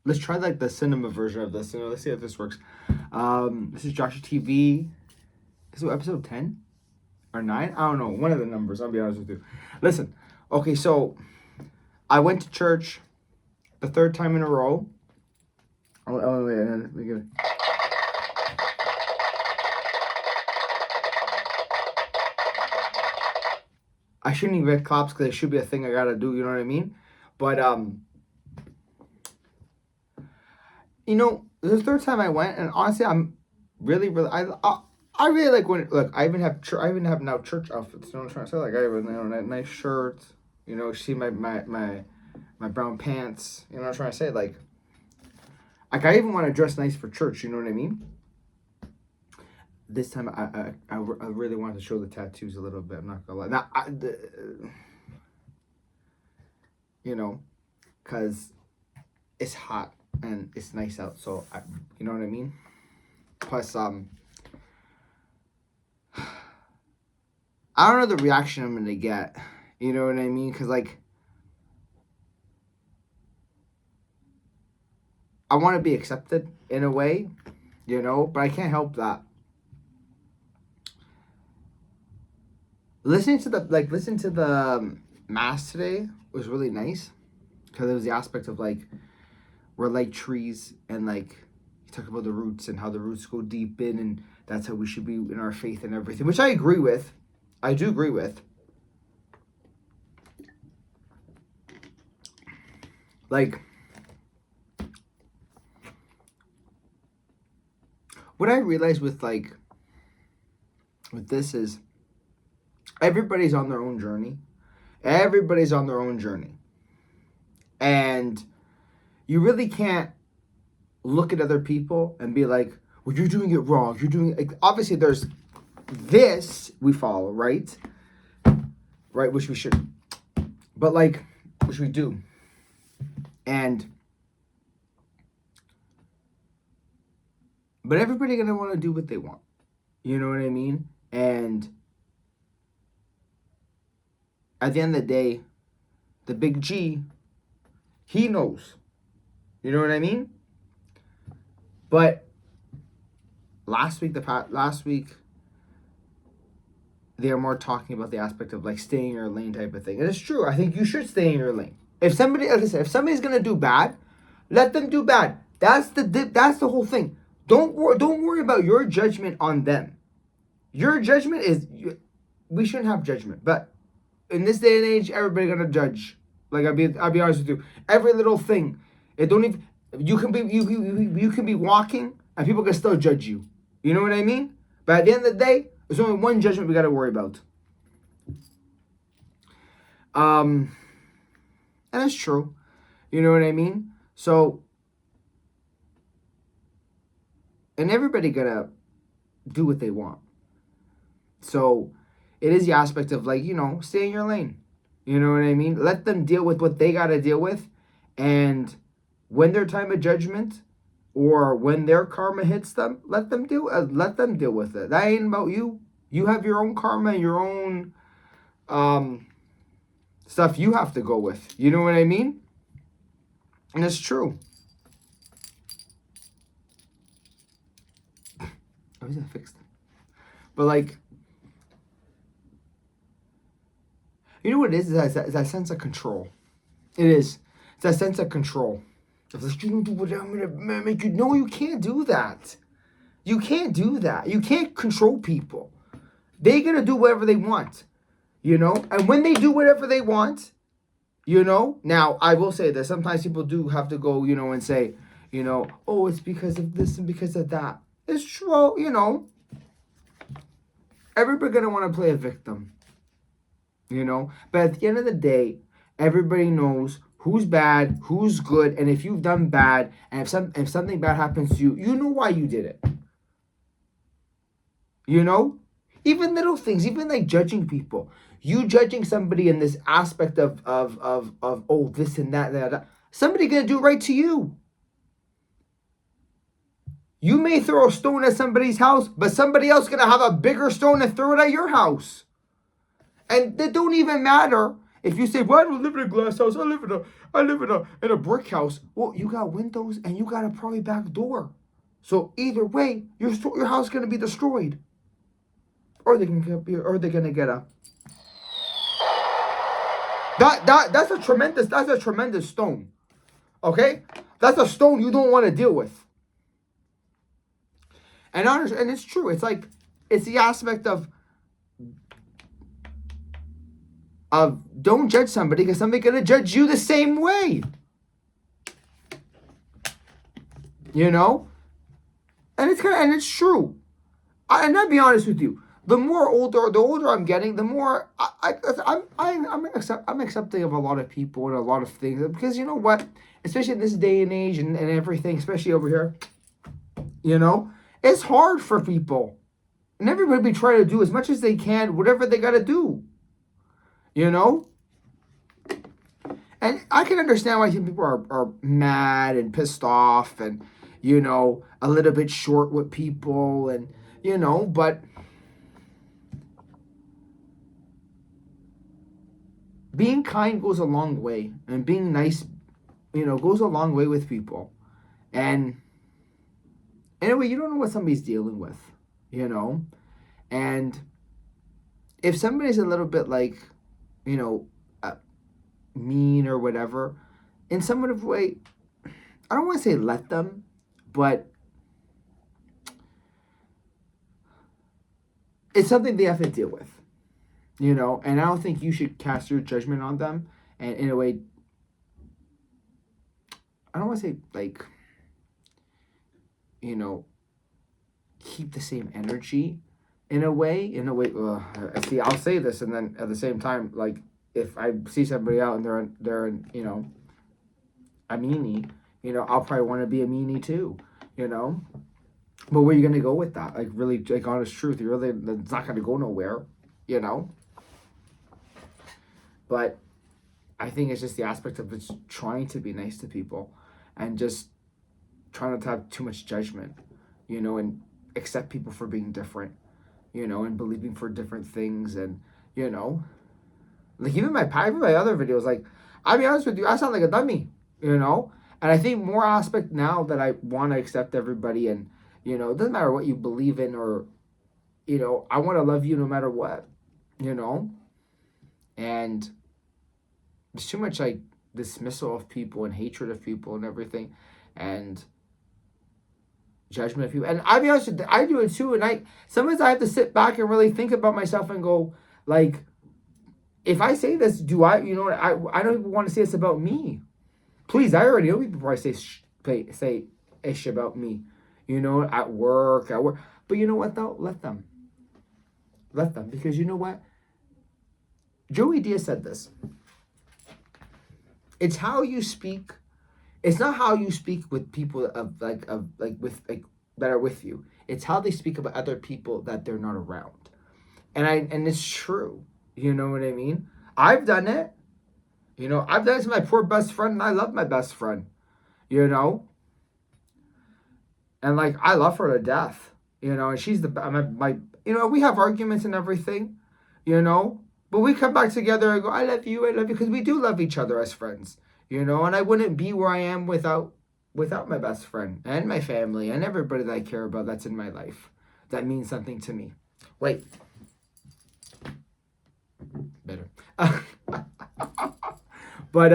let's try like the cinema version of this. Let's see if this works. This is JoshyTV. Is it episode 10 or 9? I don't know. One of the numbers. I'll be honest with you. Listen. Okay, so I went to church the third time in a row. Oh wait, let me give it. I shouldn't even get claps because it should be a thing I gotta do. You know what I mean? But you know, this is the third time I went, and honestly, I'm really, I really like when look. I even have now church outfits. You know what I'm trying to say? Like I have a nice shirt. You know, see my brown pants. You know what I'm trying to say? Like I even want to dress nice for church. You know what I mean? This time I really wanted to show the tattoos a little bit. I'm not gonna lie. Now, you know, cause it's hot and it's nice out. So you know what I mean. Plus I don't know the reaction I'm gonna get. You know what I mean? Cause like I want to be accepted in a way, you know, but I can't help that. Listening to the mass today was really nice because it was the aspect of like we're like trees and like you talk about the roots and how the roots go deep in and that's how we should be in our faith and everything, which I agree with. I do agree with. Like what I realized with this is everybody's on their own journey. Everybody's on their own journey. And you really can't look at other people and be like, well, you're doing it wrong. You're doing it. Obviously, there's this we follow, right? Right, which we should. But like, which we do. But everybody gonna want to do what they want. You know what I mean? And at the end of the day, the big G, he knows. You know what I mean? But last week, they are more talking about the aspect of like staying in your lane type of thing. And it's true. I think you should stay in your lane. If somebody's gonna do bad, let them do bad. That's the whole thing. Don't worry about your judgment on them. Your judgment is we shouldn't have judgment, but in this day and age, everybody gonna judge. Like I'll be honest with you. Every little thing, it don't even you can be walking and people can still judge you. You know what I mean? But at the end of the day, there's only one judgment we gotta worry about. And it's true. You know what I mean? So, and everybody gonna do what they want. So, it is the aspect of like, you know, stay in your lane. You know what I mean? Let them deal with what they gotta deal with. And when their time of judgment or when their karma hits them, let them deal with it. That ain't about you. You have your own karma, your own stuff you have to go with. You know what I mean? And it's true. Oh, is that fixed? But like, you know what it is? It's that sense of control. It is. It's that sense of control. It's like, you don't do what I'm gonna make you. No, you can't do that. You can't do that. You can't control people. They're gonna do whatever they want. You know? And when they do whatever they want, you know, now I will say that sometimes people do have to go, you know, and say, you know, oh, it's because of this and because of that. It's true, you know. Everybody's gonna want to play a victim. You know? But at the end of the day, everybody knows who's bad, who's good, and if you've done bad, and if something bad happens to you, you know why you did it. You know? Even little things, even like judging people. You judging somebody in this aspect of oh, this and that. Somebody gonna do right to you. You may throw a stone at somebody's house, but somebody else gonna have a bigger stone and throw it at your house. And it don't even matter If you say, well, I don't live in a glass house, I live in a brick house. Well, you got windows and you got a probably back door. So either way, your house is gonna be destroyed. Or they're gonna get a that's a tremendous stone. Okay? That's a stone you don't want to deal with. And it's true. It's like it's the aspect of don't judge somebody because somebody's gonna judge you the same way. You know? And it's true. And I'll be honest with you. The older I'm getting, the more I'm accepting of a lot of people and a lot of things because you know what, especially in this day and age and everything, especially over here, you know, it's hard for people, and everybody be trying to do as much as they can, whatever they got to do, you know. And I can understand why some people are mad and pissed off and you know a little bit short with people and you know, but being kind goes a long way, and being nice, you know, goes a long way with people. And anyway, you don't know what somebody's dealing with, you know. And if somebody's a little bit like, you know, mean or whatever, in some sort of way, I don't want to say let them, but it's something they have to deal with. You know, and I don't think you should cast your judgment on them. And in a way, I don't want to say like, you know, keep the same energy. In a way, see, I'll say this, and then at the same time, like if I see somebody out and they're you know, a meanie, you know, I'll probably want to be a meanie too. You know, but where are you gonna go with that? Like really, like honest truth, you really, it's not gonna go nowhere. You know. But I think it's just the aspect of just trying to be nice to people and just trying not to have too much judgment, you know, and accept people for being different, you know, and believing for different things. And, you know, like even my other videos, like, I'll be honest with you, I sound like a dummy, you know? And I think more aspect now that I want to accept everybody and, you know, it doesn't matter what you believe in or, you know, I want to love you no matter what, you know? And there's too much like dismissal of people and hatred of people and everything and judgment of people. And I'll be honest with you, I do it too. And sometimes I have to sit back and really think about myself and go, like, if I say this, do I, you know, I don't even want to say this about me. Please, I already know people before I say ish about me, you know, at work. But you know what though? Let them. Because you know what? Joey Diaz said this. It's how you speak. It's not how you speak with people that are with you. It's how they speak about other people that they're not around. And it's true. You know what I mean? I've done it. You know, I've done it to my poor best friend, and I love my best friend. You know? And like I love her to death. You know, and she's my you know, we have arguments and everything, you know? But we come back together and go, I love you, because we do love each other as friends, you know. And I wouldn't be where I am without my best friend and my family and everybody that I care about that's in my life. That means something to me. Wait. Better. But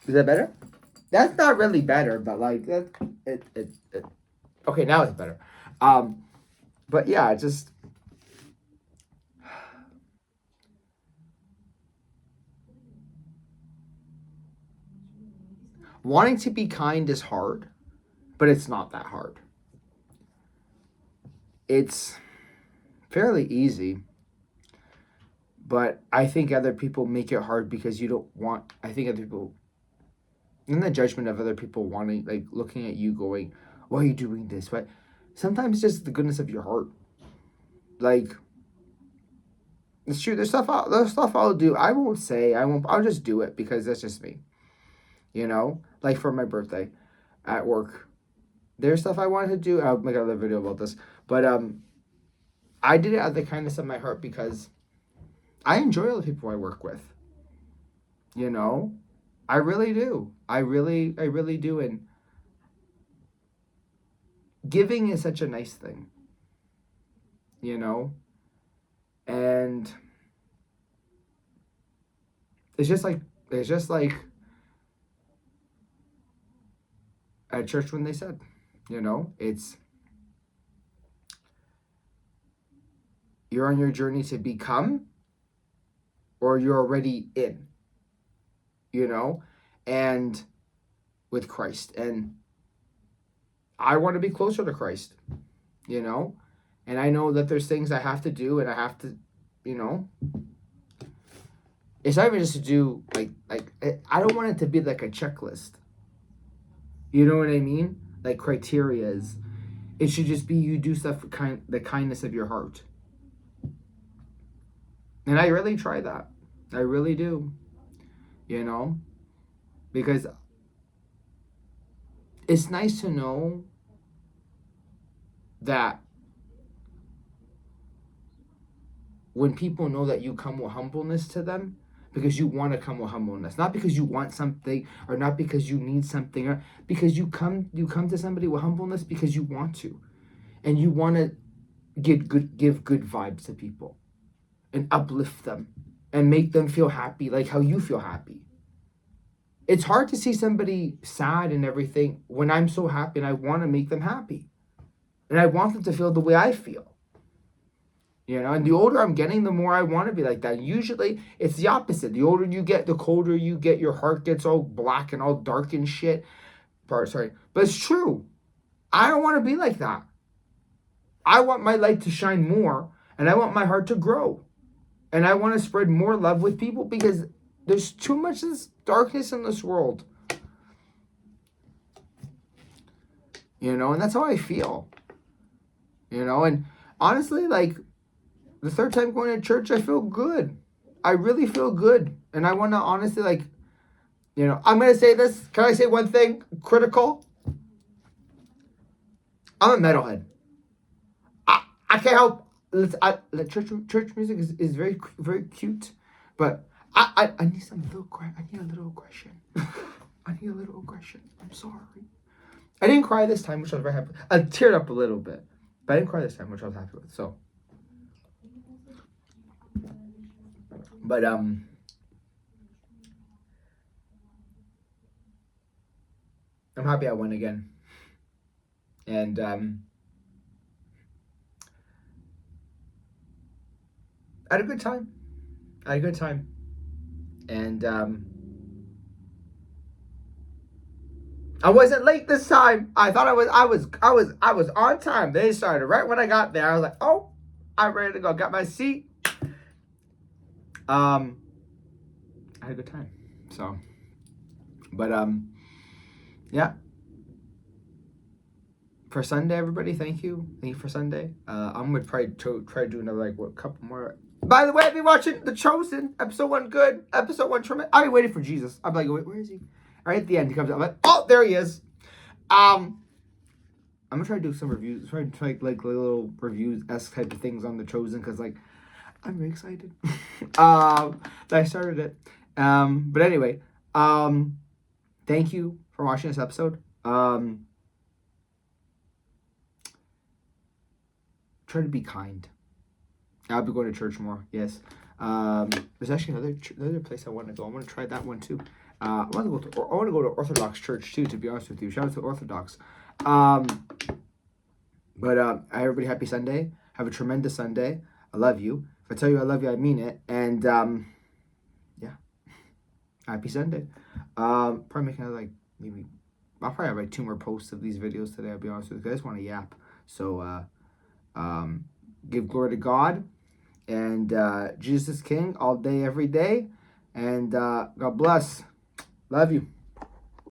is that better? That's not really better, but like that it okay, now it's better. But yeah, just wanting to be kind is hard, but it's not that hard. It's fairly easy, but I think other people make it hard because you don't want, I think other people, in the judgment of other people wanting, like looking at you going, why are you doing this? But sometimes it's just the goodness of your heart. Like, it's true. There's stuff I'll do. I'll just do it because that's just me. You know, like for my birthday at work, there's stuff I wanted to do. I'll make another video about this, but I did it out of the kindness of my heart because I enjoy all the people I work with. You know, I really do. I really do. And giving is such a nice thing, you know, and it's just like at church when they said, you know, it's you're on your journey to become or you're already in, you know, and with Christ. And I want to be closer to Christ, you know, and I know that there's things I have to do and I have to, you know, it's not even just to do like I don't want it to be like a checklist. You know what I mean? Like criterias. It should just be you do stuff for the kindness of your heart. And I really try that. I really do. You know? Because it's nice to know that when people know that you come with humbleness to them, because you want to come with humbleness, not because you want something or not because you need something, or because you come to somebody with humbleness because you want to, and you want to give good vibes to people and uplift them and make them feel happy like how you feel happy. It's hard to see somebody sad and everything when I'm so happy and I want to make them happy. And I want them to feel the way I feel. You know, and the older I'm getting, the more I want to be like that. Usually, it's the opposite. The older you get, the colder you get. Your heart gets all black and all dark and shit. Sorry. But it's true. I don't want to be like that. I want my light to shine more, and I want my heart to grow. And I want to spread more love with people because there's too much darkness in this world. You know, and that's how I feel. You know, and honestly, like, the third time going to church, I feel good. I really feel good. And I want to honestly, like, you know, I'm going to say this. Can I say one thing critical? I'm a metalhead. I can't help. Church music is very, very cute. But I need some little, I need a little aggression. I need a little aggression. I'm sorry. I didn't cry this time, which I was very happy. I teared up a little bit. But I didn't cry this time, which I was happy with. So. But I'm happy I won again. And I had a good time. And I wasn't late this time. I thought I was on time. They started right when I got there. I was like, oh, I'm ready to go. Got my seat. I had a good time. So, but yeah. For Sunday, everybody, thank you for Sunday. I'm gonna probably try to do another couple more. By the way, I've been watching The Chosen, episode 1 good, episode 1 tremendous. I waited for Jesus. I'm like, wait, where is he? Right at the end, he comes out. I'm like, oh, there he is. I'm gonna try to do some reviews, try like little reviews-esque type of things on The Chosen, because like I'm very excited that I started it. But anyway, thank you for watching this episode. Try to be kind. I'll be going to church more. Yes. There's actually another place I want to go. I want to try that one too. I want to go to Orthodox church too. To be honest with you, shout out to Orthodox. But everybody, happy Sunday. Have a tremendous Sunday. I love you. If I tell you I love you, I mean it. And yeah, happy Sunday. Probably making another maybe. I'll probably have 2 more posts of these videos today. I'll be honest with you. I just want to yap. So give glory to God. And Jesus is King all day, every day. And God bless. Love you.